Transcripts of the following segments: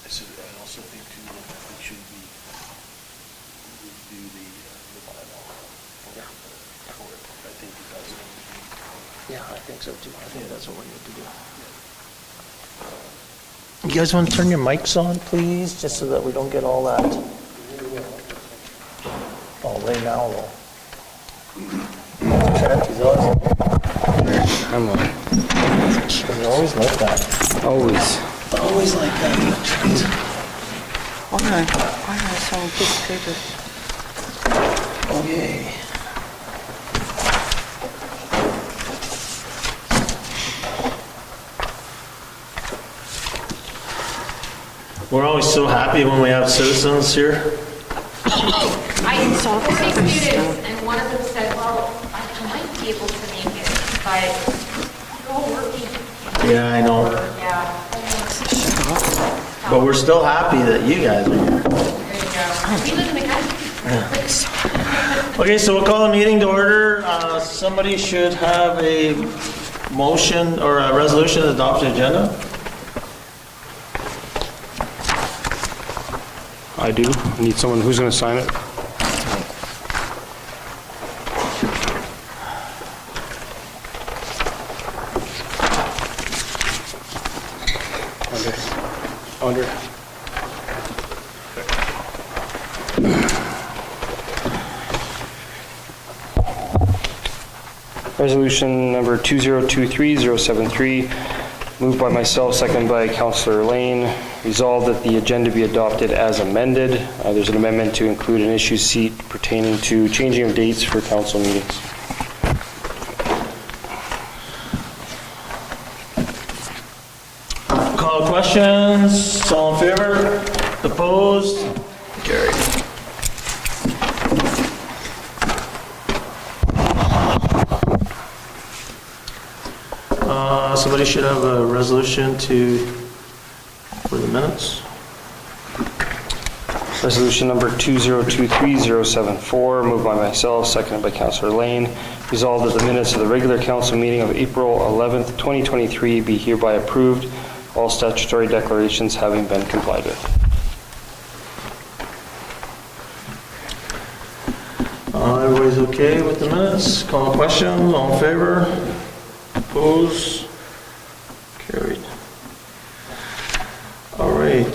I also think too that we should review the bylaw for it. I think that's what we need. Yeah, I think so too. I think that's what we need to do. You guys want to turn your mics on, please, just so that we don't get all that. Oh, right now, though. Chances are. I'm on. You always like that. Always. Always like that. Why not some piece of paper? Okay. We're always so happy when we have citizens here. I saw six students, and one of them said, well, I might be able to make it, but you're all working. Yeah, I know. Yeah. But we're still happy that you guys are here. There you go. We live in the country. Okay, so we'll call the meeting to order. Somebody should have a motion or a resolution to adopt the agenda. I do. I need someone who's going to sign it. Under. Resolution number 2023-073, moved by myself, seconded by Councillor Lane. Resolved that the agenda be adopted as amended. There's an amendment to include an issue seat pertaining to changing of dates for council meetings. Call questions. All in favor? Opposed? Carried. Somebody should have a resolution for the minutes. Resolution number 2023-074, moved by myself, seconded by Councillor Lane. Resolved that the minutes of the regular council meeting of April 11th, 2023 be hereby approved, all statutory declarations having been complied with. Everybody's okay with the minutes? Call questions. All in favor? Opposed? Carried. All right.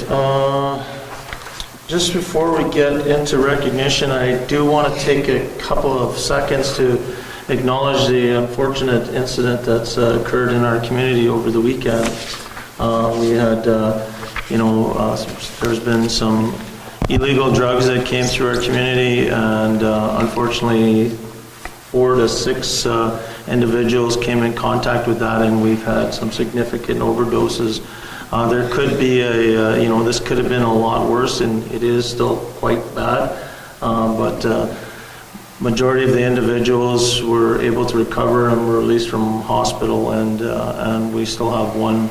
Just before we get into recognition, I do want to take a couple of seconds to acknowledge the unfortunate incident that's occurred in our community over the weekend. We had, there's been some illegal drugs that came through our community, and unfortunately 4 to 6 individuals came in contact with that, and we've had some significant overdoses. There could be this could have been a lot worse, and it is still quite bad, but majority of the individuals were able to recover and were released from hospital, and we still have one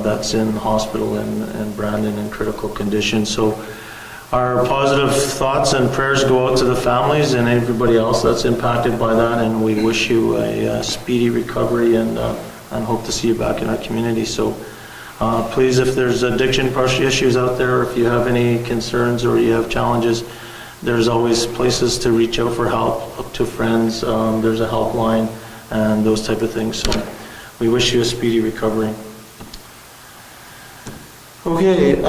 that's in hospital in Brandon in critical condition. So our positive thoughts and prayers go out to the families and everybody else that's impacted by that, and we wish you a speedy recovery and hope to see you back in our community. So please, if there's addiction issues out there, if you have any concerns or you have challenges, there's always places to reach out for help, up to friends. There's a helpline and those type of things. So we wish you a speedy recovery. Okay,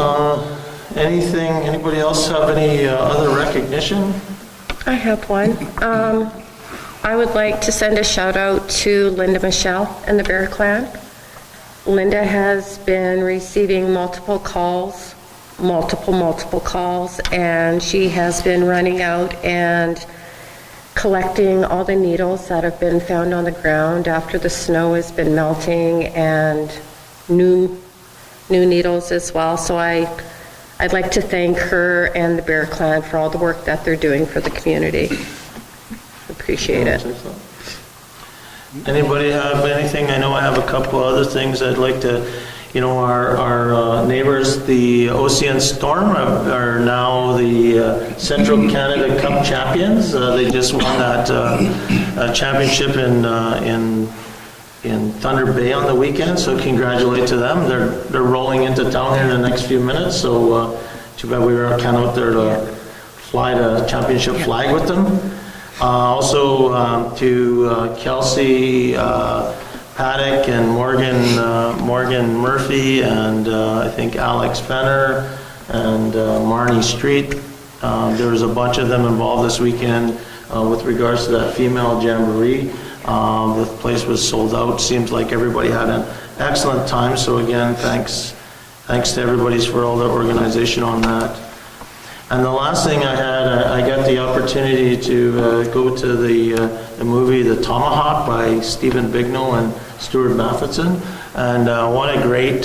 anybody else have any other recognition? I have one. I would like to send a shout out to Linda Michelle and the Bear Clan. Linda has been receiving multiple calls, and she has been running out and collecting all the needles that have been found on the ground after the snow has been melting, and new needles as well. So I'd like to thank her and the Bear Clan for all the work that they're doing for the community. Appreciate it. Anybody have anything? I know I have a couple other things I'd like to, our neighbors, the Ocean Storm are now the Central Canada Cup champions. They just won that championship in in Thunder Bay on the weekend, so congratulate to them. They're rolling into town here in the next few minutes, so too bad we can't out there to fly the championship flag with them. Also to Kelsey Paddock and Morgan Murphy and I think Alex Fenner and Marnie Street. There was a bunch of them involved this weekend with regards to that female jamboree. The place was sold out. Seems like everybody had an excellent time. So again, thanks to everybody for all the organization on that. And the last thing I had, I got the opportunity to go to the movie The Tomahawk by Stephen Bignell and Stuart Matheson. And what a great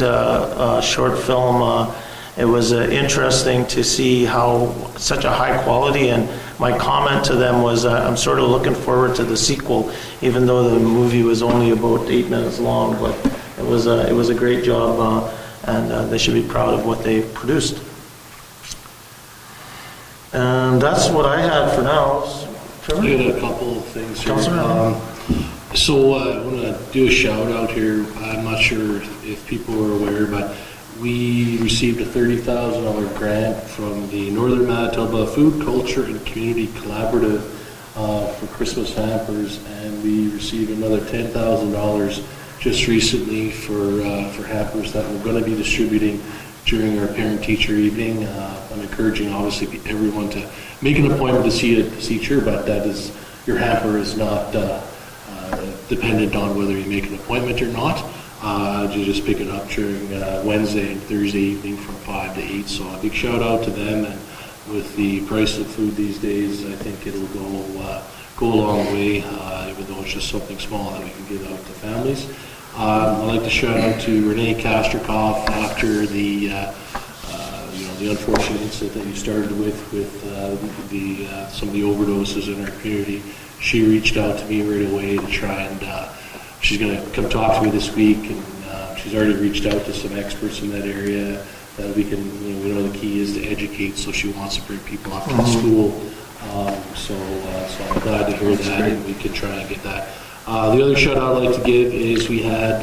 short film. It was interesting to see how such a high quality, and my comment to them was I'm sort of looking forward to the sequel, even though the movie was only about 8 minutes long, but it was a great job, and they should be proud of what they produced. And that's what I had for now. Trevor? I got a couple of things here. Councilor? So I want to do a shout out here. I'm not sure if people are aware, but we received a $30,000 grant from the Northern Manitoba Food, Culture and Community Collaborative for Christmas hampers, and we received another $10,000 just recently for hampers that we're going to be distributing during our parent-teacher evening. I'm encouraging, obviously, everyone to make an appointment to see a teacher, but that is, your hamper is not dependent on whether you make an appointment or not. You just pick it up during Wednesday and Thursday evening from 5 to 8. So a big shout out to them, and with the price of food these days, I think it'll go a long way, even though it's just something small that we can give out to families. I'd like to shout out to Renee Kasterkoff after the unfortunate incident that you started with some of the overdoses in our community. She reached out to me right away to try and she's going to come talk to me this week, and she's already reached out to some experts in that area that we can, we know the key is to educate, so she wants to bring people up to the school. So I'm glad to hear that, and we can try and get that. The other shout out I'd like to give is we had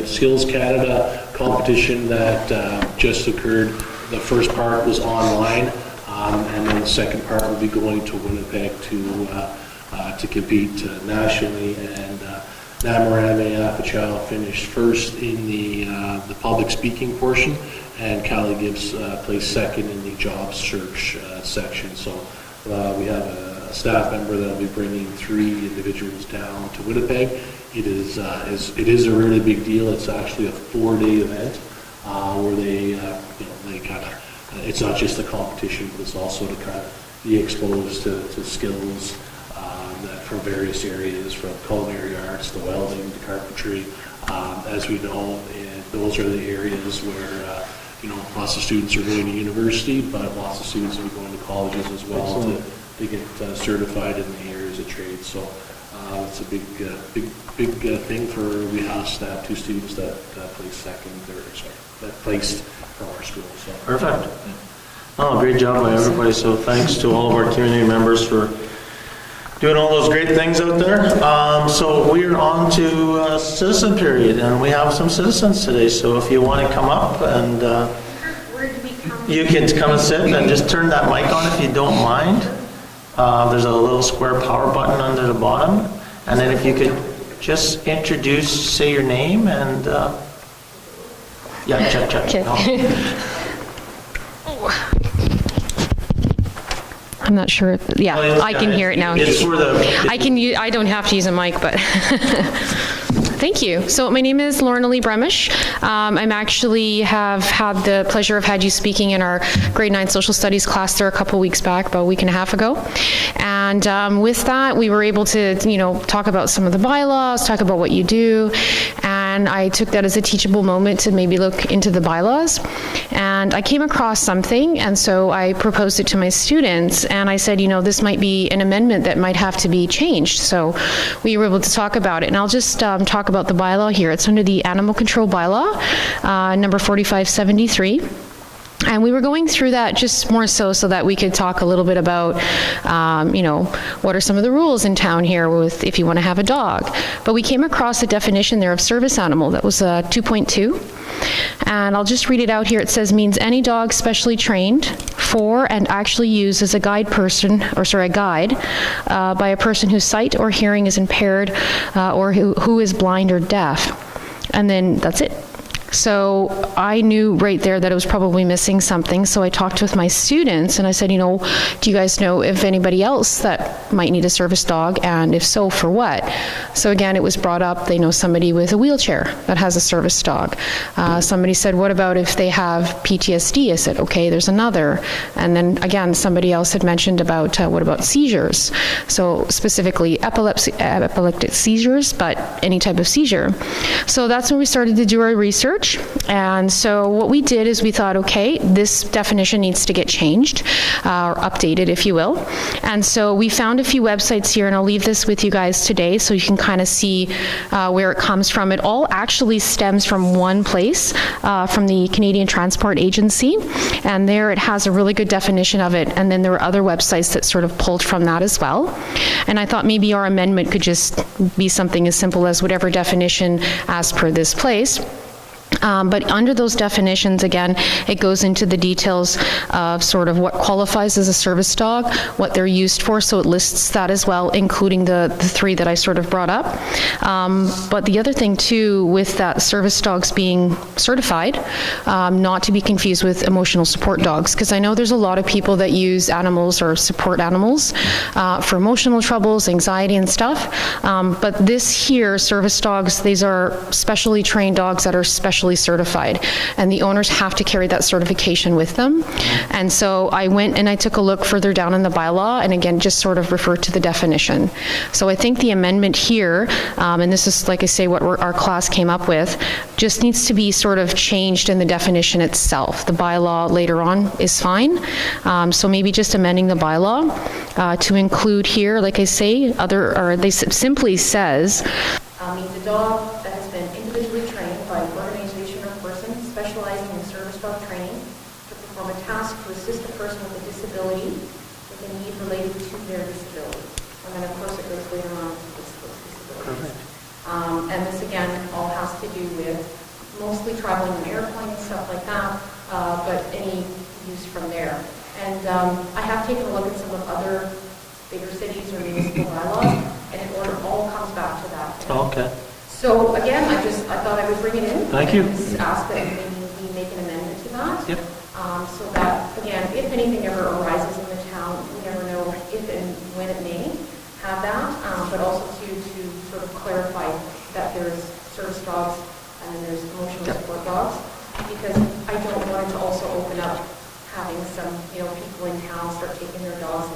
Skills Canada competition that just occurred. The first part was online, and then the second part will be going to Winnipeg to compete nationally. And Namarame Apachow finished first in the public speaking portion, and Callie Gibbs placed second in the job search section. So we have a staff member that will be bringing 3 individuals down to Winnipeg. It is a really big deal. It's actually a 4-day event where they kind of, it's not just a competition, but it's also to kind of be exposed to skills that from various areas, from culinary arts to welding to carpentry. As we know, those are the areas where lots of students are going to university, but lots of students are going to colleges as well to get certified in the areas of trade. So it's a big thing for we asked that 2 students that placed that placed from our school. So Perfect. Oh, great job by everybody. So thanks to all of our community members for doing all those great things out there. So we're on to citizen period, and we have some citizens today. So if you want to come up and Where do we come? you can come and sit and just turn that mic on if you don't mind. There's a little square power button under the bottom, and then if you could just say your name and check. Okay. No. I'm not sure. Yeah, Well, I can hear it now. It's for the. I don't have to use a mic, but thank you. So my name is Lorna Lee Bremish. I'm actually have had the pleasure of had you speaking in our grade 9 social studies class there a couple weeks back, about a week and a half ago. And with that, we were able to, talk about some of the bylaws, talk about what you do. And I took that as a teachable moment to maybe look into the bylaws. And I came across something, and so I proposed it to my students. And I said, this might be an amendment that might have to be changed. So we were able to talk about it. And I'll just talk about the bylaw here. It's under the Animal Control Bylaw, number 4573. And we were going through that just more so that we could talk a little bit about, what are some of the rules in town here with if you want to have a dog. But we came across a definition there of service animal that was 2.2. And I'll just read it out here. It says, means any dog specially trained for and actually used as a guide by a person whose sight or hearing is impaired or who is blind or deaf. And then that's it. So I knew right there that I was probably missing something, so I talked with my students and I said, do you guys know if anybody else that might need a service dog, and if so, for what? So again, it was brought up, they know somebody with a wheelchair that has a service dog. Somebody said, what about if they have PTSD? I said, okay, there's another. And then again, somebody else had mentioned about, what about seizures? So specifically epileptic seizures, but any type of seizure. So that's when we started to do our research. And so what we did is we thought, okay, this definition needs to get changed, or updated, if you will. And so we found a few websites here, and I'll leave this with you guys today so you can kind of see where it comes from. It all actually stems from one place, from the Canadian Transport Agency, and there it has a really good definition of it, and then there were other websites that sort of pulled from that as well. And I thought maybe our amendment could just be something as simple as whatever definition as per this place. But under those definitions, again, it goes into the details of sort of what qualifies as a service dog, what they're used for, so it lists that as well, including the three that I sort of brought up. But the other thing, too, with that service dogs being certified, not to be confused with emotional support dogs, because I know there's a lot of people that use animals or support animals for emotional troubles, anxiety and stuff. But this here, service dogs, these are specially trained dogs that are specially certified, and the owners have to carry that certification with them. And so I went and I took a look further down in the bylaw, and again, just sort of referred to the definition. So I think the amendment here, and this is, like I say, what our class came up with, just needs to be sort of changed in the definition itself. The bylaw later on is fine. So maybe just amending the bylaw to include here, like I say, they simply says, means a dog that has been individually trained by an organization or person specializing in service dog training to perform a task to assist a person with a disability with a need related to their disability. And then, of course, it goes later on to disabilities. And this, again, all has to do with mostly traveling in an airplane and stuff like that, but any use from there. And I have taken a look at some of other bigger cities or municipal bylaws, and it all comes back to that. Okay. So again, I thought I would bring it in. Thank you. Just ask that we make an amendment to that. Yep. So that, again, if anything ever arises in the town, we never know if and when it may have that, but also to sort of clarify that there's service dogs and then there's emotional support dogs, because I don't want it to also open up having some, people in town start taking their dogs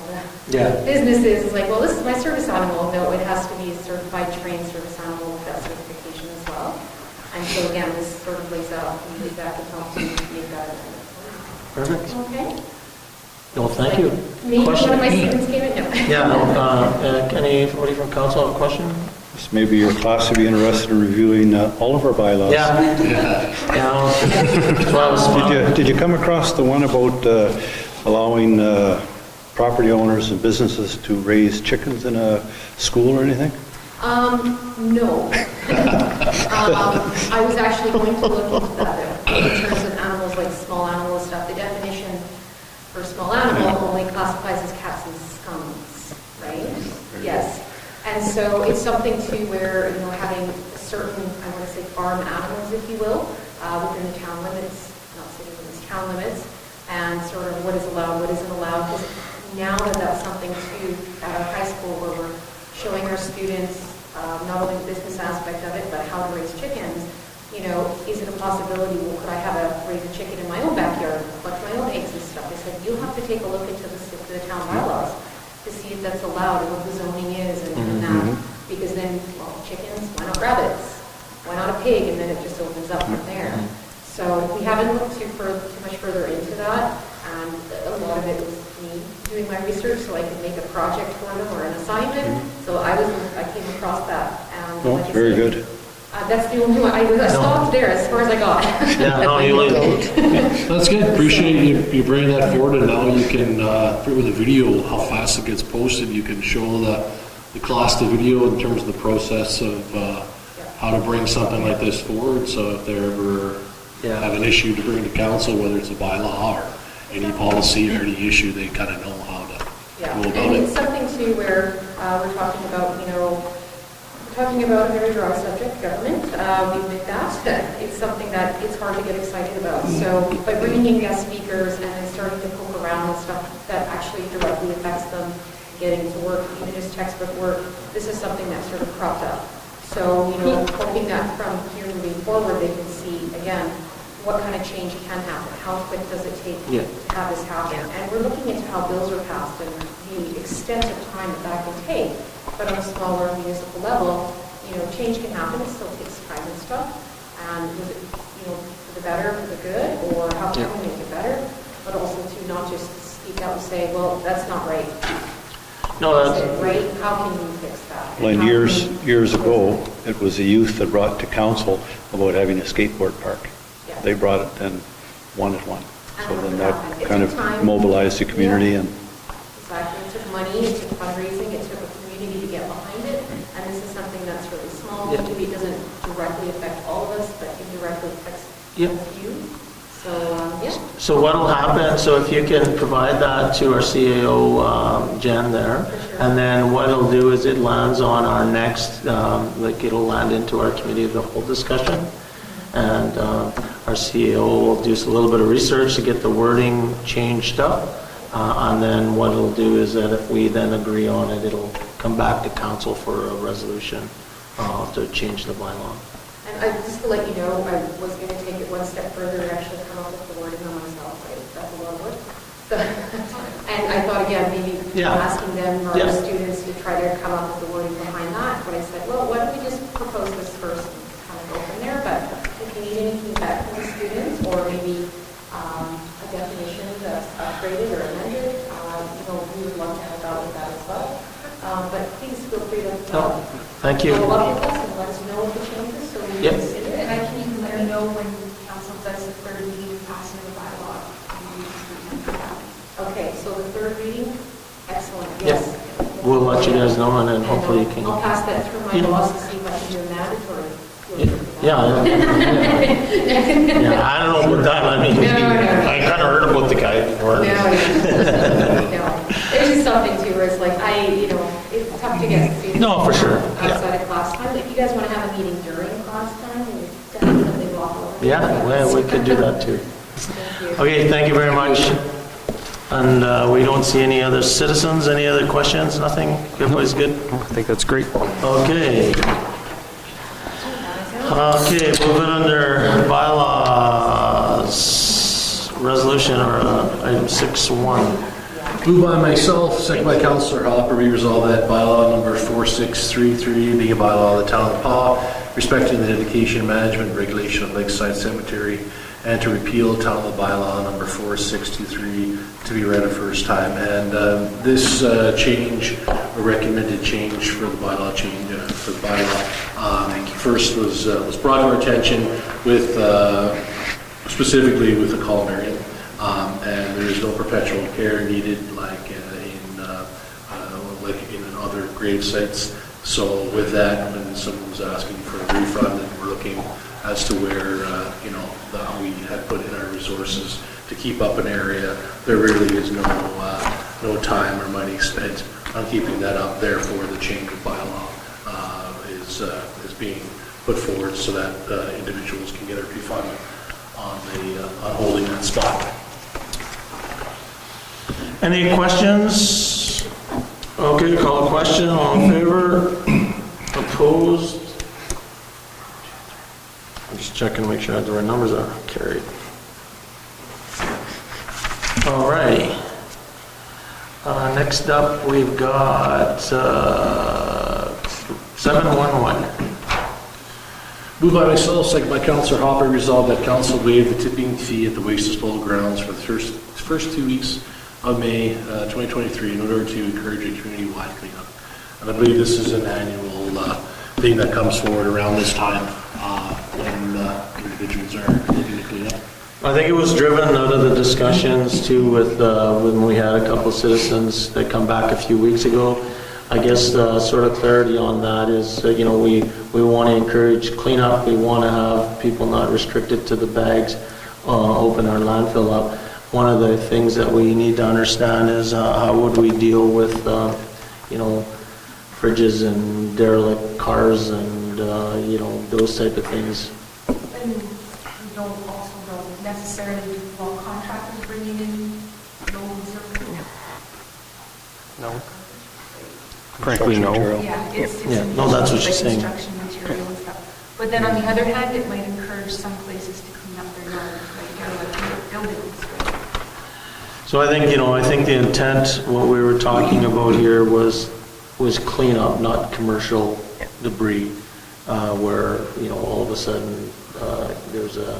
into businesses. It's like, well, this is my service animal. No, it has to be a certified, trained service animal with that certification as well. And so again, this sort of lays out, and use that to help to make that amendment. Perfect. Okay? Well, thank you. Maybe one of my students came in. No. Yeah, anybody from council have a question? Maybe your class would be interested in reviewing all of our bylaws. Did you come across the one about allowing property owners and businesses to raise chickens in a school or anything? No. I was actually going to look into that in terms of animals, like small animal stuff. The definition for small animal only classifies as cats and skunks, right? Yes. And so it's something too where, having certain, I want to say farm animals, if you will, within the town limits, not city limits, town limits, and sort of what is allowed, what isn't allowed. Because now that's something too at our high school where we're showing our students not only the business aspect of it, but how to raise chickens. Is it a possibility, well, could I raise a chicken in my own backyard, collect my own eggs and stuff? They said, you'll have to take a look into the town bylaws to see if that's allowed and what the zoning is and that. Because then, well, chickens, why not rabbits? Why not a pig? And then it just opens up from there. So we haven't looked too much further into that. And a lot of it was me doing my research so I could make a project for them or an assignment. So I came across that. And very good. That's the only one, I stopped there as far as I got. Yeah, no, you leave. That's good. Appreciate you bringing that forward, and now you can, with a video, how fast it gets posted, you can show the cost of video in terms of the process of how to bring something like this forward. So if they ever have an issue to bring to council, whether it's a bylaw or any policy or any issue, they kind of know how to go about And it. it's something too where we're talking about, we're talking about a very dry subject, government. We admit that. It's something that it's hard to get excited about. So by bringing in guest speakers and then starting to poke around and stuff that actually directly affects them getting to work, even just textbook work, this is something that sort of cropped up. So, hoping that from here moving forward, they can see, again, what kind of change can happen, how quick does it take to have this happen. And we're looking into how bills are passed and the extent of time that can take. But on a smaller municipal level, change can happen, it still takes time and stuff. And was it, for the better, for the good, or how can we make it better? But also to not just speak out and say, well, that's not right. No, Is it right? How can you fix that? Well, and years ago, it was the youth that brought to council about having a skateboard park. Yeah. They brought it and wanted one. So And then it that happened. It kind took of time. mobilized the community and Exactly. It took money, it took fundraising, it took a community to get behind it. And this is something that's really small. Yeah. Maybe it doesn't directly affect all of us, but indirectly affects Yeah. a few. So, So what'll happen, so if you can provide that to our CAO, Jen there, and then what it'll do is it lands on our next, it'll land into our committee of the whole discussion. And our CAO will do a little bit of research to get the wording changed up. And then what it'll do is that if we then agree on it, it'll come back to council for a resolution to change the bylaw. And just to let you know, I was going to take it one step further and actually come up with the wording on myself. That's a lot of work. So, and I thought, again, maybe asking them, our students, to try to come up with the wording behind that. But I said, well, why don't we just propose this first and kind of go from there? But if you need any feedback from the students, or maybe a definition that's upgraded or amended, we would love to help out with that as well. But please feel free to Thank you. follow up with us and let us know of the changes so we can consider it. And I can even let her know when council does the third reading passing of the bylaw. Okay, so the third reading, excellent, yes. We'll let you guys know, and then hopefully you can. I'll pass that through my boss to see if I can do a mandatory. Yeah, I don't know about that, I mean, I kind of heard about the guy before. No. It's just something too, where it's like, it's tough to get students. No, for sure. Outside of class time. If you guys want to have a meeting during class time, we definitely walk over. Yeah, well, we could do that too. Thank you. Okay, thank you very much. And we don't see any other citizens, any other questions, nothing? Everybody's good? I think that's great. Okay. Okay, moving under bylaws, resolution or item 6.1. Moved by myself, second by Councillor Hopper, be resolved that bylaw number 4633, being a bylaw of the town of Paw, respecting the dedication, management, and regulation of Lakeside Cemetery, and to repeal town of the bylaw number 4623 to be read a first time. And this change, a recommended change for the bylaw first was brought to our attention with specifically with the columarian, and there is no perpetual care needed like in other grave sites. So with that, when someone was asking for a refund, and we're looking as to where that we had put in our resources to keep up an area, there really is no time or money spent on keeping that up. Therefore, the change of bylaw is being put forward so that individuals can get a refund on holding that spot. Any questions? Okay, call a question, all in favor? Opposed? I'm just checking to make sure the right numbers are carried. All righty. Next up, we've got 711. Moved by myself, second by Councillor Hopper, resolved that council waive the tipping fee at the Waste Disposal Grounds for the first 2 weeks of May 2023 in order to encourage a community-wide cleanup. And I believe this is an annual thing that comes forward around this time. individuals are looking to clean up? I think it was driven out of the discussions too with, when we had a couple citizens that come back a few weeks ago. I guess the sort of clarity on that is, we want to encourage cleanup. We want to have people not restricted to the bags, open our landfill up. One of the things that we need to understand is how would we deal with, fridges and derelict cars and, those type of things. And we don't necessarily do all contractors bringing in loads of. No. Frankly, no. Construction material. Yeah, it's No, that's what she's saying. Construction material and stuff. But then on the other hand, it might encourage some places to clean up their yard, like derelict buildings. Right? So I think the intent, what we were talking about here was cleanup, not commercial debris, where, all of a sudden, there's a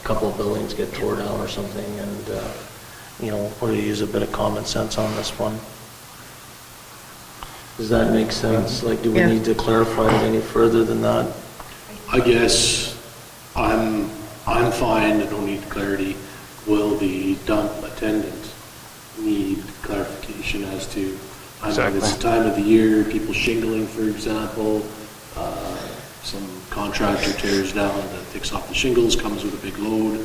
couple of buildings get tore down or something, and, or to use a bit of common sense on this one. Does that make sense? Like, do we Yeah. need to clarify it any further than that? I guess I'm fine, I don't need clarity. Will the dump attendant need clarification as to, I know Exactly. this time of the year, people shingling, for example, some contractor tears down that takes off the shingles, comes with a big load.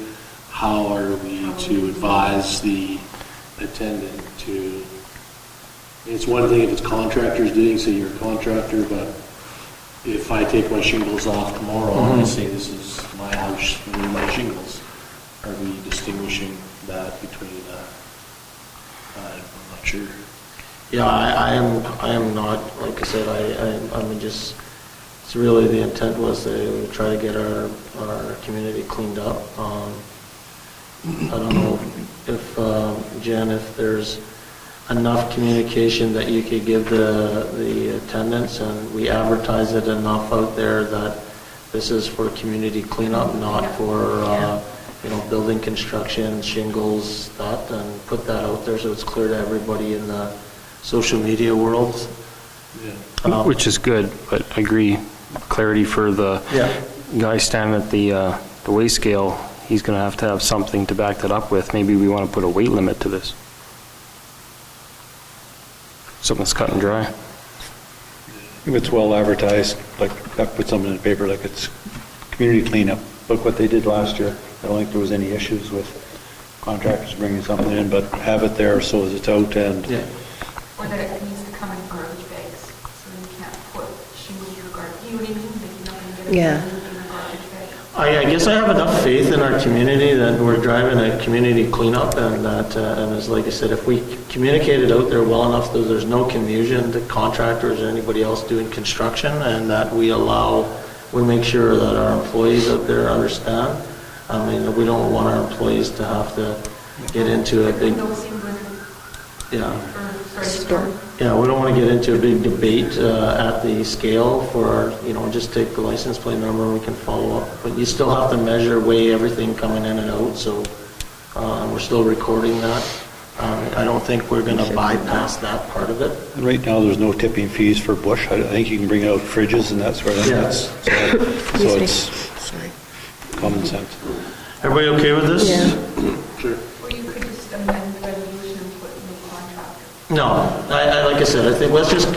How are we to advise the attendant to, it's one thing if it's contractors doing, say you're a contractor, but if I take my shingles off tomorrow and I say this is my house, these are my shingles, are we distinguishing that between, I'm not sure. Yeah, I am not, like I said, I'm just, it's really the intent was to try to get our community cleaned up. I don't know if, Jen, if there's enough communication that you could give the attendants, and we advertise it enough out there that this is for community cleanup, not for, building construction, shingles, that, and put that out there so it's clear to everybody in the social media world. Yeah. Which is good, but I agree, clarity for the guy standing at the weigh scale, he's going to have something to back that up with. Maybe we want to put a weight limit to this. Something that's cut and dry. If it's well advertised, like, I put something in the paper, like it's community cleanup. Look what they did last year. I don't think there was any issues with contractors bringing something in, but have it there so as it's out and Or that it needs to come in garbage bags, so you can't put shingles or garbage, you know what I mean? Like you're not going to get it Yeah. in a garbage bag. I guess I have enough faith in our community that we're driving a community cleanup, and that, and as like I said, if we communicate it out there well enough that there's no confusion to contractors or anybody else doing construction, and that we make sure that our employees out there understand. I mean, we don't want our employees to have to get into a big, No single Store. yeah, we don't want to get into a big debate at the scale for, just take the license plate number and we can follow up. But you still have to measure, weigh everything coming in and out, so we're still recording that. I don't think we're going to bypass that part of it. And right now, there's no tipping fees for Bush. I think you can bring out fridges and that sort of thing. Yes. So it's common sense. Everybody okay with this? Yeah. Sure. Or you could just amend the resolution and put no contractor. No, like I said, I think let's just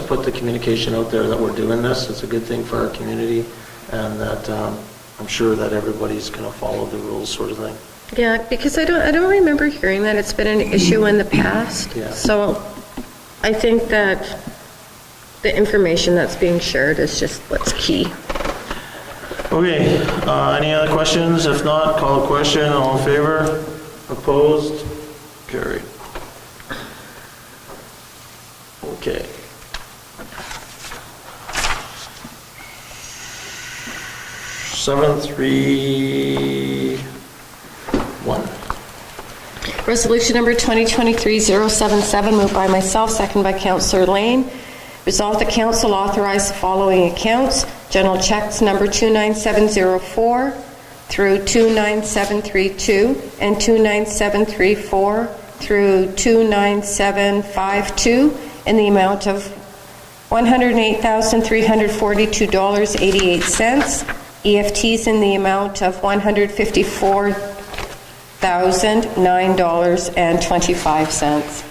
put the communication out there that we're doing this. It's a good thing for our community, and that I'm sure that everybody's going to follow the rules, sort of thing. Yeah, because I don't remember hearing that it's been an issue in the past. Yeah. So I think that the information that's being shared is just what's key. Okay, any other questions? If not, call a question. All in favor? Opposed? Carried. Okay. Seven, 3-1. Resolution number 2023-077, moved by myself, second by Councillor Lane. Resolve the council authorize the following accounts: general checks number 29704 through 29732 and 29734 through 29752 in the amount of $108,342.88. EFTs in the amount of $154,009.25.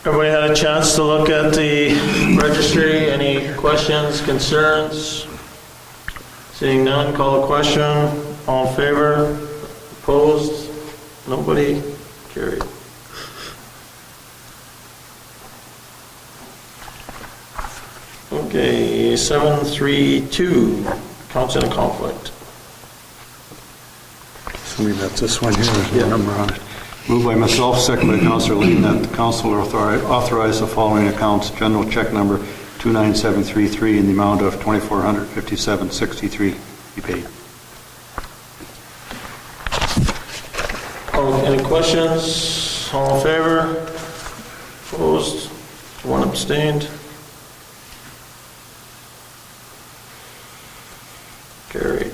Everybody had a chance to look at the registry? Any questions, concerns? Seeing none, call a question. All in favor? Opposed? Nobody? Carried. Okay, 732, council in conflict. So maybe that's this one here, there's no number on it. Moved by myself, second by Councillor Lane, that the council authorize the following accounts: general check number 29733 in the amount of $2,457.63 be paid. Any questions? All in favor? Opposed? One abstained? Carried.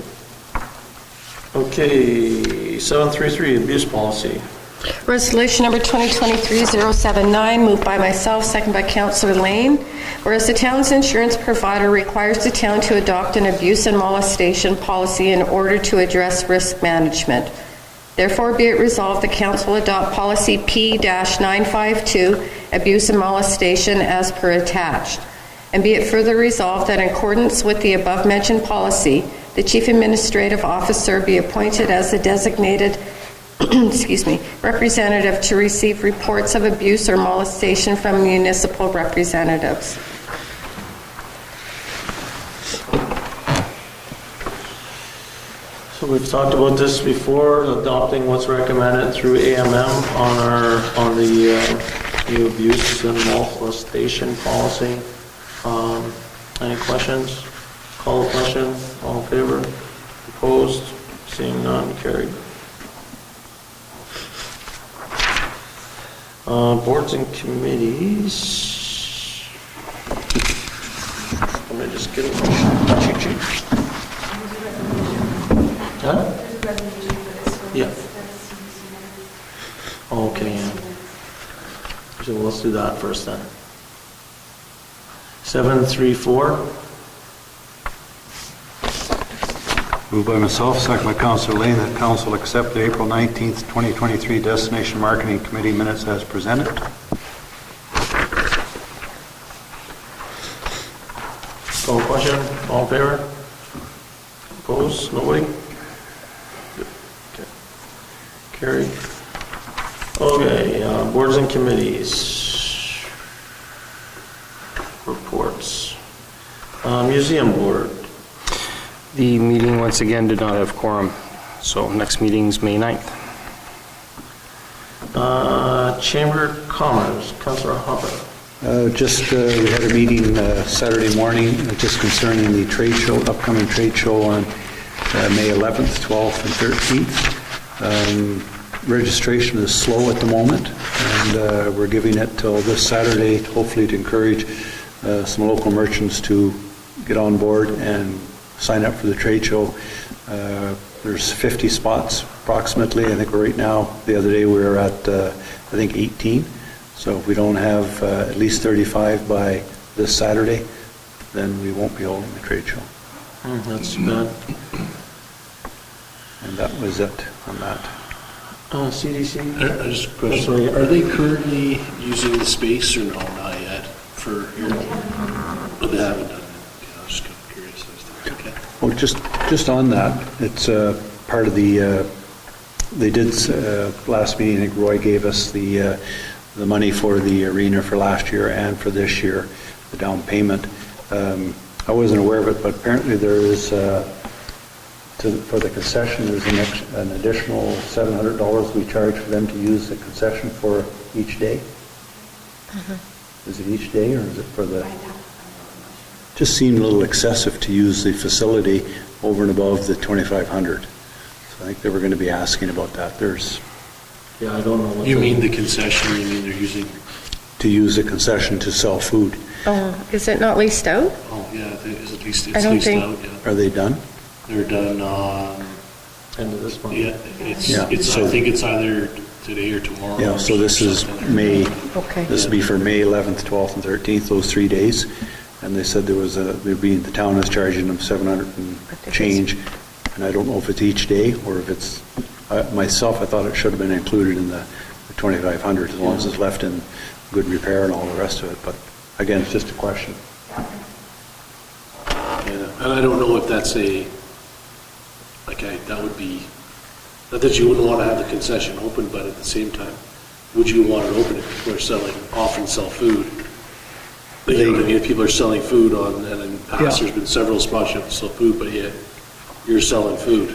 Okay, 733, abuse policy. Resolution number 2023-079, moved by myself, second by Councillor Lane. Whereas the town's insurance provider requires the town to adopt an abuse and molestation policy in order to address risk management. Therefore, be it resolved, the council adopt policy P-952, abuse and molestation, as per attached. And be it further resolved that in accordance with the above-mentioned policy, the chief administrative officer be appointed as the designated representative to receive reports of abuse or molestation from municipal representatives. So we've talked about this before, adopting what's recommended through AMM on the abuse and molestation policy. Any questions? Call the question. All in favor? Opposed? Seeing none, carried. Boards and committees. Let me just get a cheat sheet. Huh? Yeah. Okay, yeah. So let's do that first then. 734. Moved by myself, second by Councillor Lane, that council accept the April 19th, 2023 Destination Marketing Committee minutes as presented. Call question. All in favor? Opposed? Nobody? Okay. Carried. Okay, boards and committees. Reports. Museum board. The meeting, once again, did not have quorum, so next meeting's May 9th. Chamber of Commerce, Councillor Hopper. We had a meeting Saturday morning just concerning the trade show, upcoming trade show on May 11th, 12th, and 13th. Registration is slow at the moment, and we're giving it till this Saturday, hopefully to encourage some local merchants to get on board and sign up for the trade show. There's 50 spots approximately. I think right now, the other day we were at, 18. So if we don't have at least 35 by this Saturday, then we won't be holding the trade show. That's too bad. And that was it on that. CDC? Just a question. Are they currently using the space or no? Not yet. For here? Oh, they haven't done it. Okay, I was just kind of curious. Okay. Well, just on that, it's part of the, they did, last meeting, I think Roy gave us the money for the arena for last year and for this year, the down payment. I wasn't aware of it, but apparently there is, for the concession, there's an additional $700 we charge for them to use the concession for each day. Is it each day or is it for the? Just seemed a little excessive to use the facility over and above the 2,500. So I think they were going to be asking about that. Yeah, I don't know. What You mean the concession, or you mean they're using? To use the concession to sell food. Oh, is it not leased out? Oh, yeah, it's at least, I it's don't leased think- out, yeah. Are they done? They're done, End of this month. yeah, Yeah, I so- think it's either today or tomorrow. Yeah, or so this is something. May, Okay. this will be for May 11th, 12th, and 13th, those 3 days. and they said the town is charging them 700 and change, and I don't know if it's each day or if it's, myself, I thought it should have been included in the 2,500 as long as it's left in good repair and all the rest of it, but again, it's just a question. Yeah, and I don't know if that's that would be, not that you wouldn't want to have the concession open, but at the same time, would you want it open if people are often sell food? You know what I mean? If people are selling food and in the past, there's been several spots you have to sell food, but yet you're selling food.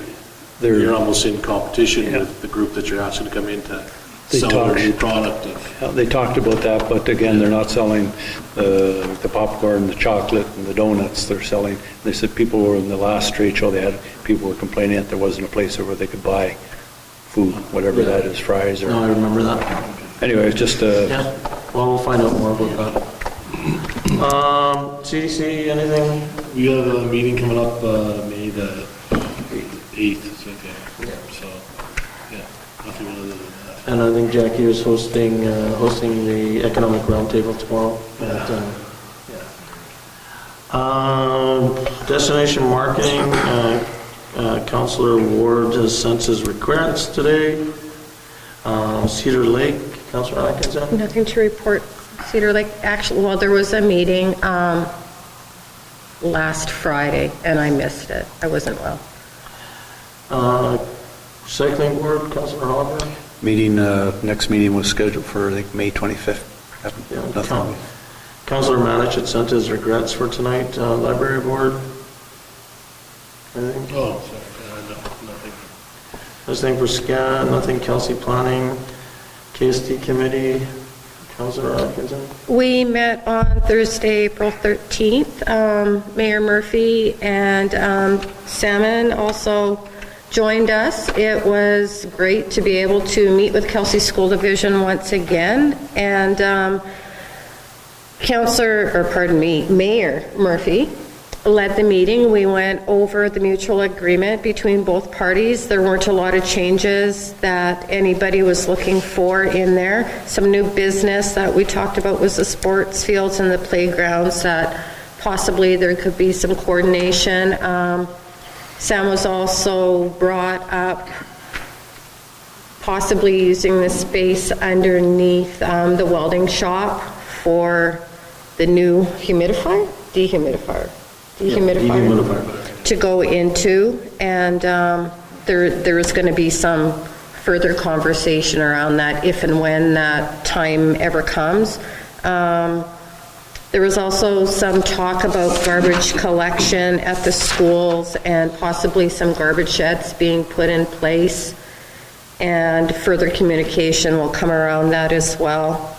You're almost in competition with the group that you're asking to come in to sell their new product. They talked about that, but again, they're not selling the popcorn, the chocolate, and the donuts. They're selling, they said people were in the last trade show, people were complaining that there wasn't a place where they could buy food, whatever that is, fries or... No, I remember that. Anyway, it's just... Yeah, well, we'll find out more about that. CDC, anything? We have a meeting coming up May the 8th, okay. So, yeah, nothing other than that. And I think Jackie was hosting the economic roundtable tomorrow. Destination marketing, Councillor Ward has sent his regrets today. Cedar Lake, Councillor Atkinson. Nothing to report. Cedar Lake, actually, well, there was a meeting last Friday, and I missed it. I wasn't well. Cycling board, Councillor Hopper. Next meeting was scheduled for, I think, May 25th. Nothing. Councillor Manich had sent his regrets for tonight. Library board. Anything? Oh, sorry, no, nothing. Nothing for SCAN, nothing Kelsey Planning, KST Committee, Councillor Atkinson. We met on Thursday, April 13th. Mayor Murphy and Salmon also joined us. It was great to be able to meet with Kelsey School Division once again. And Mayor Murphy led the meeting. We went over the mutual agreement between both parties. There weren't a lot of changes that anybody was looking for in there. Some new business that we talked about was the sports fields and the playgrounds, that possibly there could be some coordination. Sam was also brought up possibly using the space underneath the welding shop for the new dehumidifier to go into, and there is going to be some further conversation around that if and when that time ever comes. There was also some talk about garbage collection at the schools and possibly some garbage sheds being put in place, and further communication will come around that as well.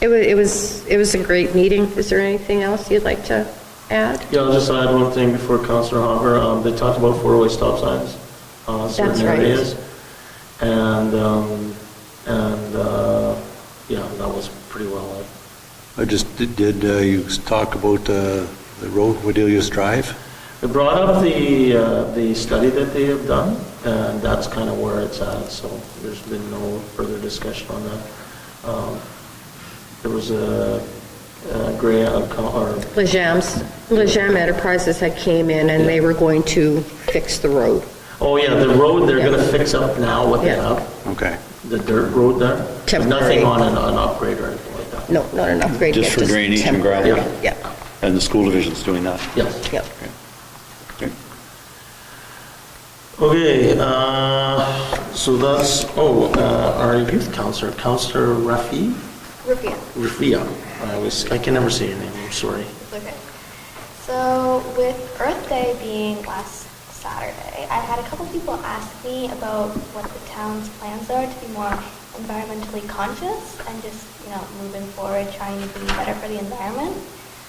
It was a great meeting. Is there anything else you'd like to add? Yeah, I'll just add one thing before Councillor Hopper. They talked about four-way stop signs on certain areas. And yeah, that was pretty well. Did you talk about the road, Wedelius Drive? They brought up the study that they have done, and that's kind of where it's at, so there's been no further discussion on that. There was a Lejam Enterprises had came in and they were going to fix the road. Oh yeah, the road they're going to fix up now what they have. Okay. The dirt road there. Temporary. Nothing on an upgrade or anything like that. No, not an upgrade yet. Just for drainage and gravel? Yeah. Yeah. And the school division's doing that? Yes. Yep. Okay. Okay, so that's, our youth counselor, Councillor Rafia. I can never say your name, I'm sorry. Okay. So with Earth Day being last Saturday, I had a couple people ask me about what the town's plans are to be more environmentally conscious and just, moving forward, trying to be better for the environment.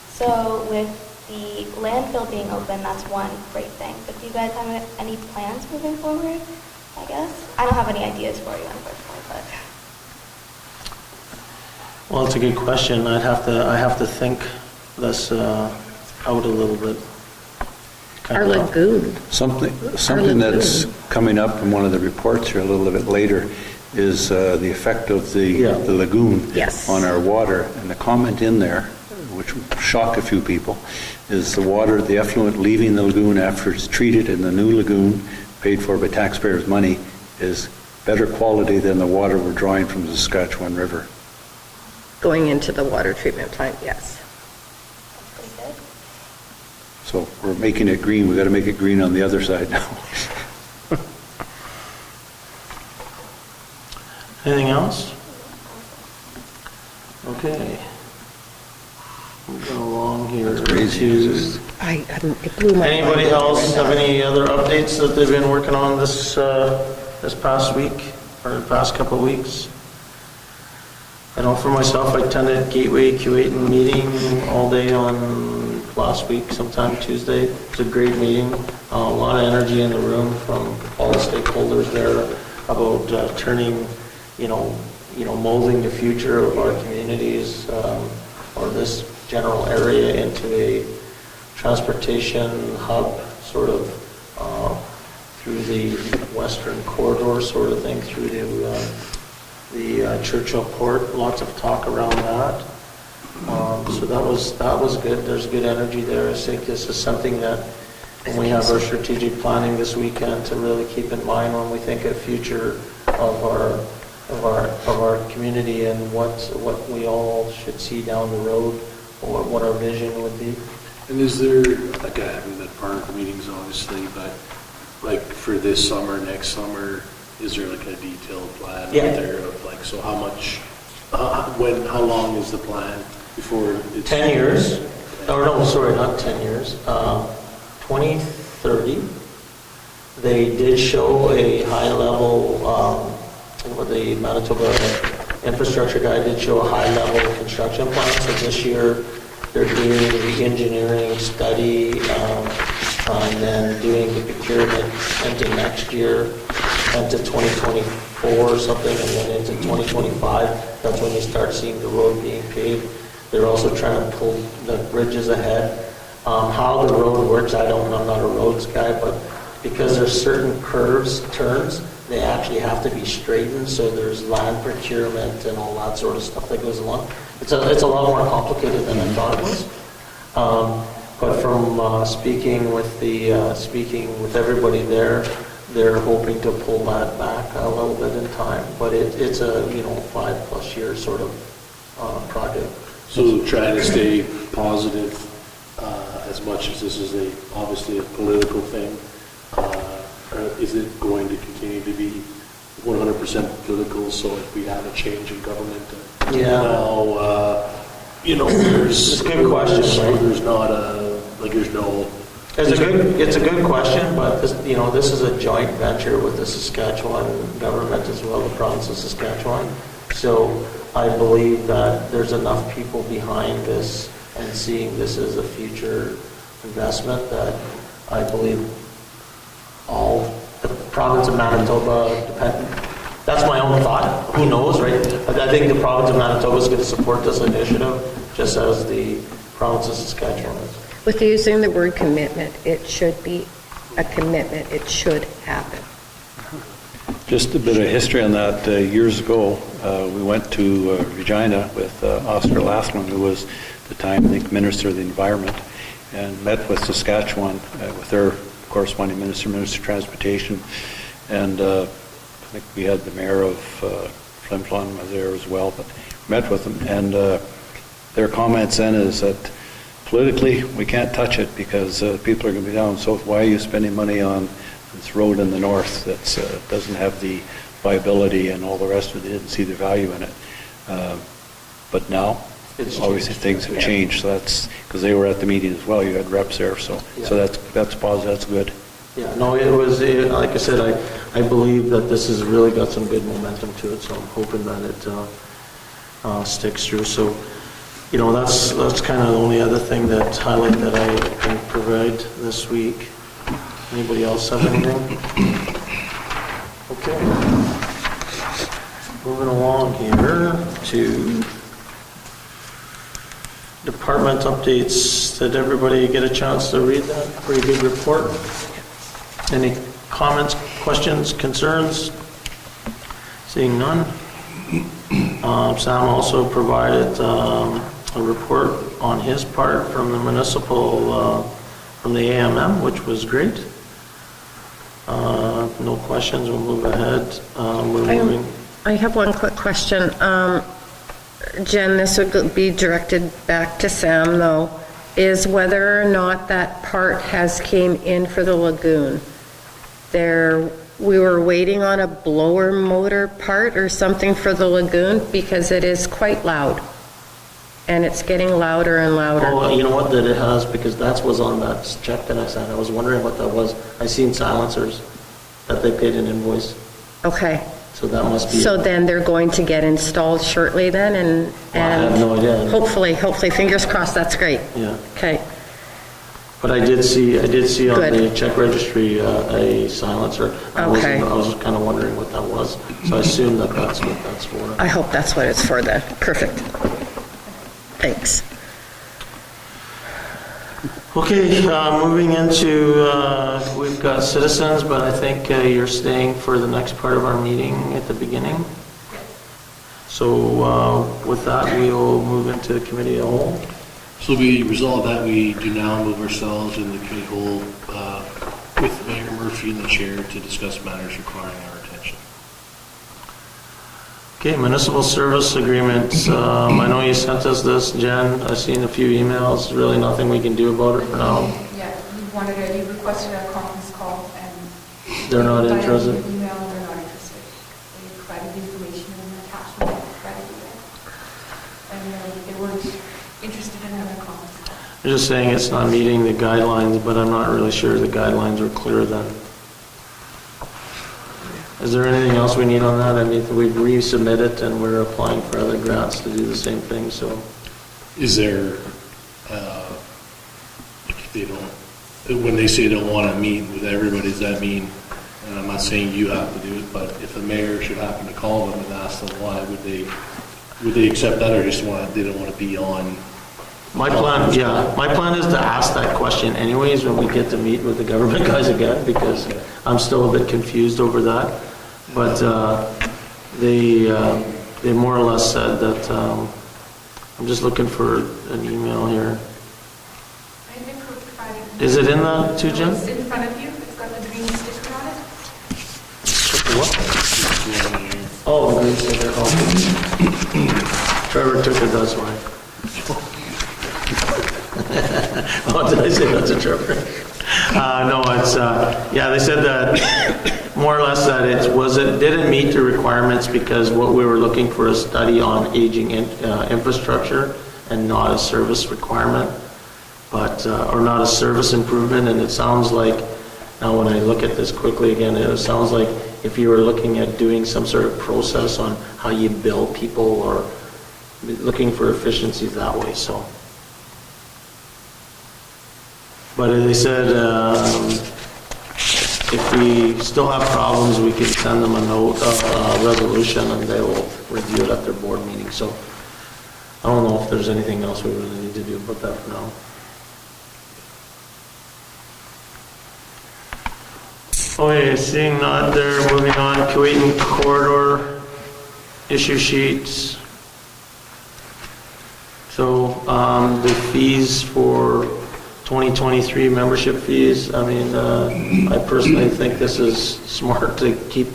So with the landfill being open, that's one great thing. But do you guys have any plans moving forward, I guess? I don't have any ideas for you, unfortunately, but... Well, it's a good question. I have to think this out a little bit. Our lagoon. Something that's coming up in one of the reports here a little bit later is the effect of the lagoon Yes. on our water. And the comment in there which will shock a few people, is the water, the effluent leaving the lagoon after it's treated in the new lagoon, paid for by taxpayers' money, is better quality than the water we're drawing from the Saskatchewan River. Going into the water treatment plant, yes. That's pretty good. So we're making it green. We've got to make it green on the other side now. Anything else? Okay. Moving along here. That's crazy. It blew my mind. Anybody else have any other updates that they've been working on this past week or the past couple of weeks? I know for myself, I attended Gateway Q8 meeting all day on last week, sometime Tuesday. It was a great meeting. A lot of energy in the room from all the stakeholders there about turning, molding the future of our communities or this general area into a transportation hub, sort of through the western corridor sort of thing, through the Churchill Port. Lots of talk around that. So that was good. There's good energy there. I think this is something that when we have our strategic planning this weekend to really keep in mind when we think of future of our community and what we all should see down the road, or what our vision would be. And is there, like, I haven't been part of the meetings obviously, but like for this summer, next summer, is there like a detailed plan out there of like, so how much, how long is the plan before it's... 10 years. Oh, no, sorry, not 10 years. 2030. They did show a high-level, the Manitoba infrastructure guy did show a high-level construction plan. So this year, they're doing the engineering study and then doing the procurement into next year, into 2024 or something, and then into 2025. That's when you start seeing the road being paved. They're also trying to pull the bridges ahead. How the road works, I don't know. I'm not a roads guy, but because there's certain curves, turns, they actually have to be straightened, so there's land procurement and all that sort of stuff that goes along. It's a lot more complicated than I thought it was. But from speaking with everybody there, they're hoping to pull that back a little bit in time. But it's a 5+ year sort of project. So trying to stay positive as much as this is obviously a political thing. Is it going to continue to be 100% political? So if we have a change in government, now there's it's a good question. Right? There's not there's no. It's a good question, but this is a joint venture with the Saskatchewan government as well, the province of Saskatchewan. So I believe that there's enough people behind this and seeing this as a future investment that I believe all the province of Manitoba that's my own thought. Who knows, right? I think the province of Manitoba is going to support this initiative just as the province of Saskatchewan is. With using the word commitment, it should be a commitment. It should happen. Just a bit of history on that. Years ago, we went to Regina with Oscar Lathman, who was at the time, I think, Minister of the Environment, and met with Saskatchewan with their corresponding Minister of Transportation. And I think we had the mayor of Flin Flon there as well, but met with them. And their comments then is that politically, we can't touch it because people are going to be down. So why are you spending money on this road in the north that doesn't have the viability and all the rest of it? They didn't see the value in it. But now, obviously things have changed. So that's because they were at the meeting as well. You had reps there, so that's positive. That's good. Yeah, no, it was like I said. I believe that this has really got some good momentum to it. So I'm hoping that it sticks through. So. That's kind of the only other thing that highlight that I can provide this week. Anybody else have anything? Okay. Moving along here to department updates. Did everybody get a chance to read that? Pretty good report. Any comments, questions, concerns? Seeing none. Sam also provided a report on on his part from the municipal, from the AMM, which was great. No questions, we'll move ahead. We're moving. I have one quick question. Jen, this would be directed back to Sam, though, is whether or not that part has came in for the lagoon. We were waiting on a blower motor part or something for the lagoon because it is quite loud. And it's getting louder and louder. Oh, you know what, that it has, because that was on that check that I sent. I was wondering what that was. I seen silencers that they paid an invoice, Okay. so that must be. So then they're going to get installed shortly then and I have no idea. hopefully, fingers crossed, that's great. Yeah, Okay. but I did see on Good. the check registry a silencer. I Okay. was kind of wondering what that was, so I assume that that's what that's for. I hope that's what it's for then. Perfect. Thanks. Okay, moving into, we've got citizens, but I think you're staying for the next part of our meeting at the beginning. So with that, we'll move into committee of the whole. So we resolve that we do now move ourselves in the committee whole with Mayor Murphy and the chair to discuss matters requiring our attention. Okay, municipal service agreements. I know you sent us this, Jen. I've seen a few emails. Really nothing we can do about it for now. Yeah, you requested a conference call and... They're not interested? Email, they're not interested. They provided the information and the attachment provided to them. And they weren't interested in having a conference call. They're just saying it's not meeting the guidelines, but I'm not really sure the guidelines are clear then. Is there anything else we need on that? I mean, we've resubmitted and we're applying for other grants to do the same thing, so. Is there, if they don't, when they say they don't want to meet with everybody, does that mean, and I'm not saying you have to do it, but if the mayor should happen to call them and ask them why, would they accept that, or just they don't want to be on? My plan is to ask that question anyways when we get to meet with the government guys again, because I'm still a bit confused over that. But they more or less said that, I'm just looking for an email here. I think we provided... Is it in that too, Jen? It's in front of you. It's got the green sticker on it. What? Oh, the green sticker. Oh. Trevor took it, that's why. Oh, did I say that's a Trevor? No, it's, yeah, they said that, more or less that it didn't meet the requirements because what we were looking for a study on aging infrastructure and not a service requirement, but, or not a service improvement, and it sounds like, now when I look at this quickly again, it sounds like if you were looking at doing some sort of process on how you bill people or looking for efficiencies that way, so. But they said if we still have problems, we can send them a note, a resolution, and they will review it at their board meeting. So I don't know if there's anything else we really need to do about that for now. Okay, seeing none there, moving on, Kuwaitan corridor issue sheets. So the fees for 2023 membership fees, I mean, I personally think this is smart to keep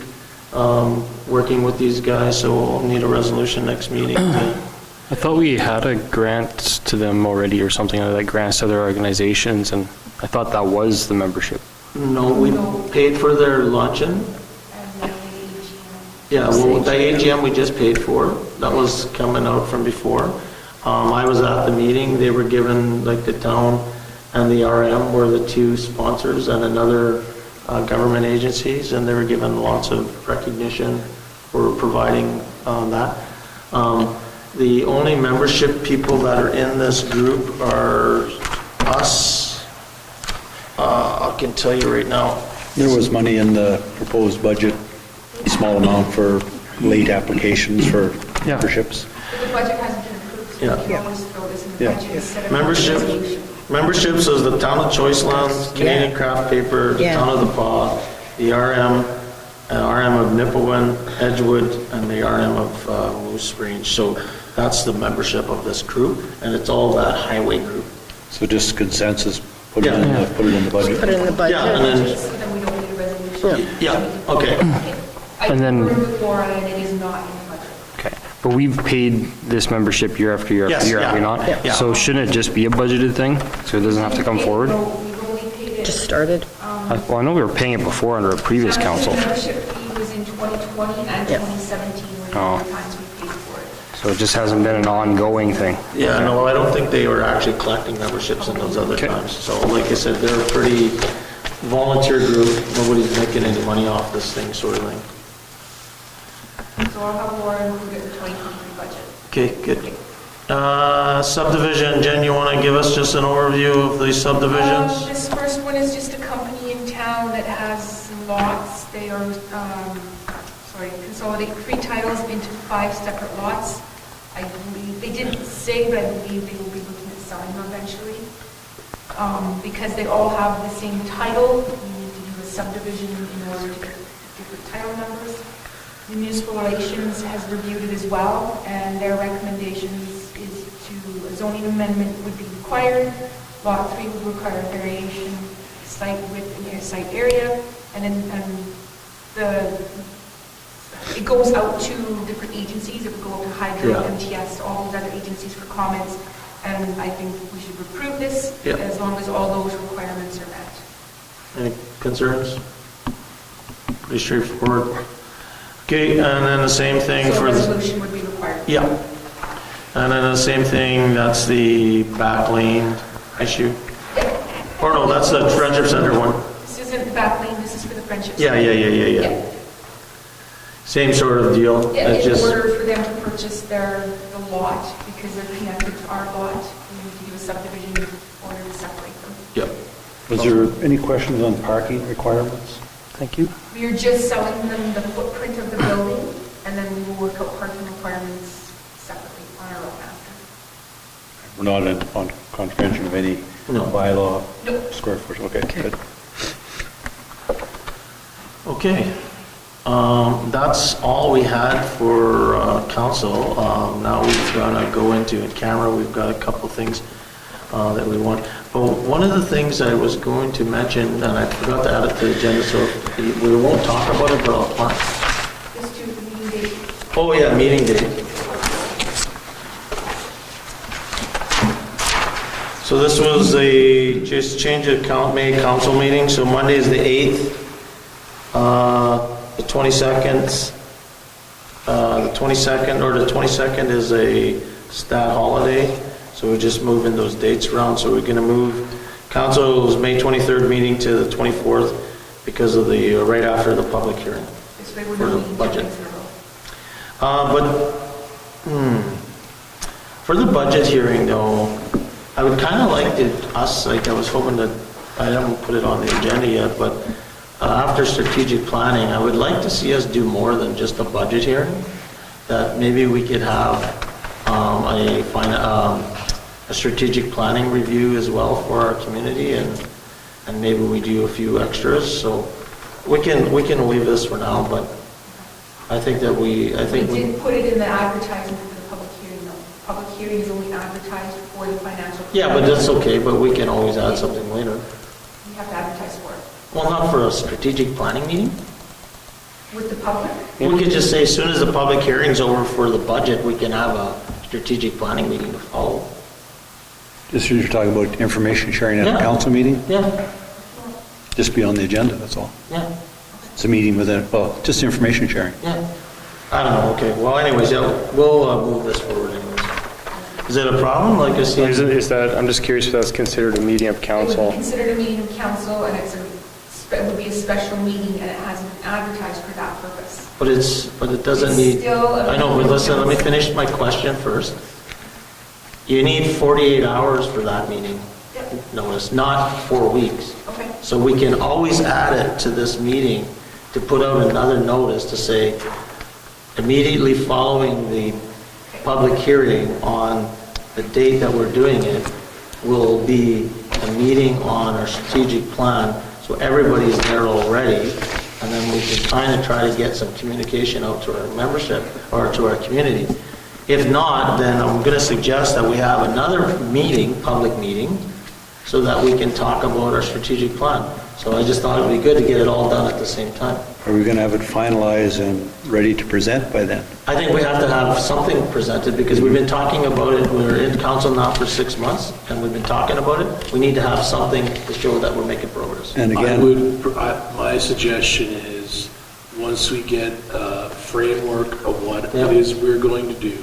working with these guys, so we'll need a resolution next meeting. I thought we had a grant to them already or something like grants to other organizations, and I thought that was the membership. No, we paid for their luncheon. Yeah, well, the AGM we just paid for, that was coming out from before. I was at the meeting, they were given, like the town and the RM were the two sponsors and another government agencies, and they were given lots of recognition for providing that. The only membership people that are in this group are us. I can tell you right now. There was money in the proposed budget, a small amount for late applications for memberships. But the budget hasn't been approved, so Yeah. we can always throw this in the Yeah. budget instead of... Memberships is the Town of Choiceland, Canadian Craft Paper, the Town of the Paw, the RM of Nipawin, Edgewood, and the RM of Moose Range. So That's the membership of this group, and it's all that highway group. So just consensus, put it in Yeah. the budget. Put it in the budget. Yeah, and then, So then we don't need a resolution. yeah, okay. I And then- confirmed with Laura, and it is not in the budget. Okay, but we've paid this membership year after year after Yes, year, have we yeah, not? yeah. So shouldn't it just be a budgeted thing, so it doesn't have to come forward? No, we've only paid it. Just started. Well, I know we were paying it before under a previous council, Membership fee was in 2020 and Yep. 2017 were the Oh. only times we paid for it. so it just hasn't been an ongoing thing. Yeah, no, I don't think they were actually collecting memberships in those other Okay. times. So like I said, they're a pretty volunteer group, nobody's making any money off this thing sort of thing. So I'll have Laura include it in the 2023 budget. Okay, good. Subdivision, Jen, you want to give us just an overview of the subdivisions? This first one is just a company in town that has lots. They are, consolidate 3 titles into 5 separate lots. I believe, they didn't say, but I believe they will be looking at selling them eventually. Because they all have the same title, you need to do a subdivision in order to get different title numbers. The Municipal Relations has reviewed it as well, and their recommendations is to, a zoning amendment would be required, Lot 3 would require variation, site width and site area, and then it goes out to different agencies, it would go out to Hydro, Yeah. MTS, all these other agencies for comments, and I think we should approve this Yeah. as long as all those requirements are met. Any concerns? Pretty straightforward. Okay, and then the same thing So for a the... resolution would be required. Yeah. And then the same thing, that's the back lane issue? Or no, that's the Friendship Center one. This isn't back lane, this is for the Friendship Yeah, Center. yeah. Same sort of deal. Yeah, It's in just, order for them to purchase the lot, because they're connected to our lot, we need to do a subdivision in order to separate them. yep. Was there any questions on parking requirements? Thank you. We are just selling them the footprint of the building, and then we will work out parking requirements separately on our own after. We're not on contravention of any No. bylaw, No. square foot, okay, good. Okay. That's all we had for council. Now we're going to go into in camera. We've got a couple things that we want. But one of the things I was going to mention, and I forgot to add it to the agenda, so we won't talk about it, but I'll plan. Just do the meeting date. Oh, yeah, meeting date. So this was a, just change of May council meeting, so Monday is the 8th, the 22nd, the 22nd is a stat holiday, so we're just moving those dates around, so we're gonna move council's May 23rd meeting to the 24th because of the, right after the public hearing. This way we're For not the meeting budget. in a row. For the budget hearing though, I would kind of like us, like I was hoping that, I haven't put it on the agenda yet, but after strategic planning, I would like to see us do more than just a budget hearing. That maybe we could have a strategic planning review as well for our community, and maybe we do a few extras. So we can leave this for now, but I think that We did put it in the advertisement for the public hearing, though. Public hearing is only advertised for the financial. yeah, but that's okay, but we can always add something later. We have to advertise for it. Well, not for a strategic planning meeting. With the public? We could just say, as soon as the public hearing's over for the budget, we can have a strategic planning meeting to follow. Just you're talking about information sharing at a Yeah. council meeting, Yeah, just be on the agenda, that's all. yeah, It's a meeting with just information sharing. yeah. I don't know, okay, well anyways, yeah, we'll move this forward anyways. Is that a problem? Like I said, Is that, I'm just curious if that's considered a meeting of It would council? be considered a meeting of council, and it would be a special meeting, and it hasn't been advertised for that purpose. but it doesn't It's need, still a I know, but meeting of listen, let me council. finish my question first. You need 48 hours for that meeting notice, not 4 weeks. Okay. So we can always add it to this meeting to put out another notice to say, immediately following the public hearing on the date that we're doing it, will be a meeting on our strategic plan, so everybody's there already, and then we can kind of try to get some communication out to our membership, or to our community. If not, then I'm going to suggest that we have another meeting, public meeting, so that we can talk about our strategic plan. So I just thought it would be good to get it all done at the same time. Are we going to have it finalized and ready to present by then? I think we have to have something presented because we've been talking about it. We're in council now for 6 months and we've been talking about it. We need to have something to show that we're making progress. And again, My suggestion is, once we get a framework of what it Yep. is we're going to do,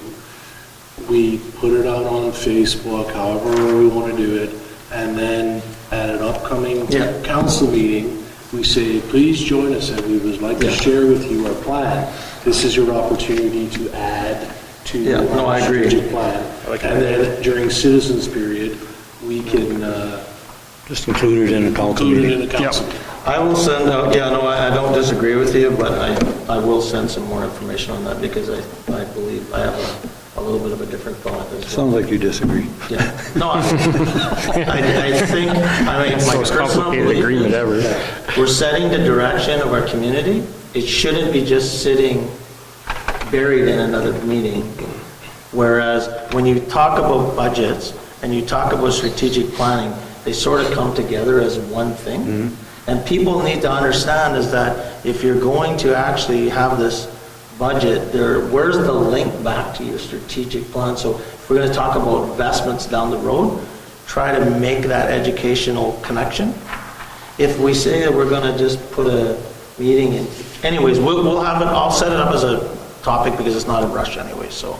we put it out on Facebook, however we want to do it, and then at an upcoming Yeah. council meeting, we say, please join us, and we would like to Yeah. share with you our plan. This is your opportunity to add to Yeah, no, I our agree. strategic plan. And then during citizens period, we can just include it in a council include it meeting. in the council. I will send out, I don't disagree with you, but I will send some more information on that because I believe I have a little bit of a different thought as well. Sounds like you disagree. Yeah. No, I think, my Most personal complicated belief agreement is ever. we're setting the direction of our community. It shouldn't be just sitting buried in another meeting. Whereas when you talk about budgets and you talk about strategic planning, they sort of come together as one thing. And people need to understand is that if you're going to actually have this budget, where's the link back to your strategic plan? So if we're going to talk about investments down the road, try to make that educational connection. If we say that we're going to just put a meeting in, anyways, we'll have it, I'll set it up as a topic because it's not a rush anyway, so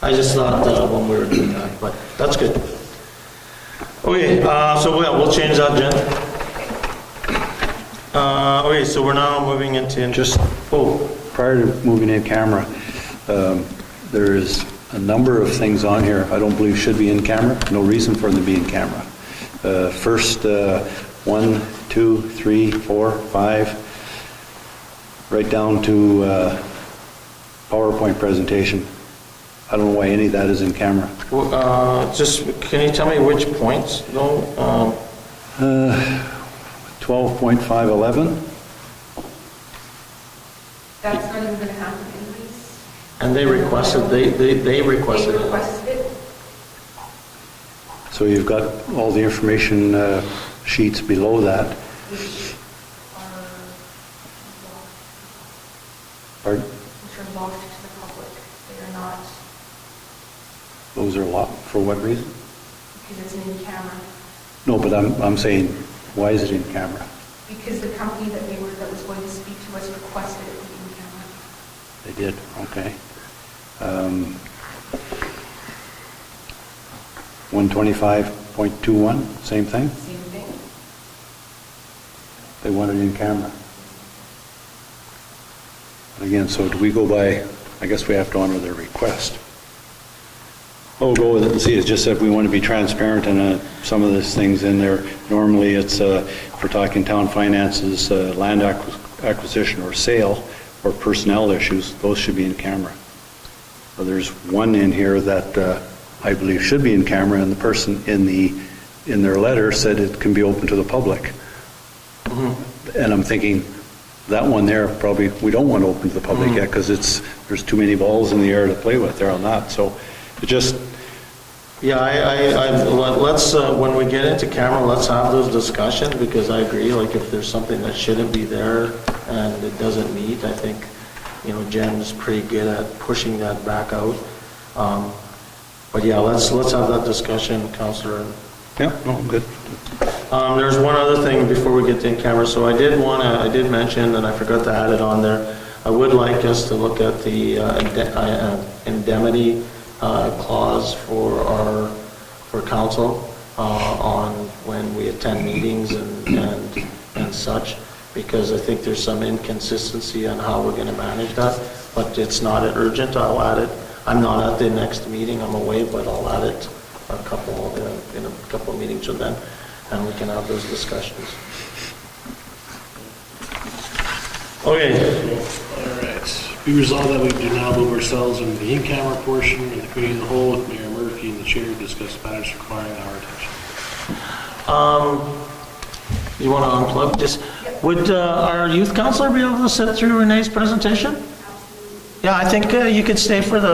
I just thought when we were doing that, but that's good. Okay, so we'll change that, Jen. Okay, so we're now moving into Just prior to moving in camera, there is a number of things on here I don't believe should be in camera. No reason for them to be in camera. First, 1, 2, 3, 4, 5, right down to PowerPoint presentation. I don't know why any of that is in camera. Just, can you tell me which points? No, 12.511. That's not even going to happen anyways. and they requested, they requested They it. requested it. So you've got all the information sheets below that. Which are Pardon? which are locked to the public. They are not, Those are locked. For what reason? because it's in camera. No, but I'm saying, why is it in camera? Because the company that that was going to speak to us requested it to be in camera. They did, okay. 125.21, same thing? Same thing. They want it in camera. Again, so do we go by, I guess we have to honor their request. Oh, we'll go with it and see. It's just that we want to be transparent in some of these things in there. Normally, it's, if we're talking town finances, land acquisition or sale, or personnel issues, those should be in camera. Well, there's one in here that I believe should be in camera, and the person in their letter said it can be open to the public. And I'm thinking, that one there, probably, we don't want to open to the public yet, because there's too many balls in the air to play with there on that. So it just, Yeah, let's, when we get into camera, let's have those discussions, because I agree, like, if there's something that shouldn't be there and it doesn't meet, I think, Jen is pretty good at pushing that back out. But yeah, let's have that discussion, Councillor. yeah, no, good. There's one other thing before we get to in camera, so I did mention, and I forgot to add it on there, I would like us to look at the indemnity clause for council on when we attend meetings and such, because I think there's some inconsistency on how we're going to manage that, but it's not urgent. I'll add it. I'm not at the next meeting, I'm away, but I'll add it in a couple of meetings from then, and we can have those discussions. Okay. All right. Be resolved that we do now move ourselves into the in-camera portion of the committee of the whole, with Mayor Murphy and the chair to discuss matters requiring our attention. You want to unplug this? Would our youth councillor be able to sit through Renee's presentation? Yeah, I think you could stay for the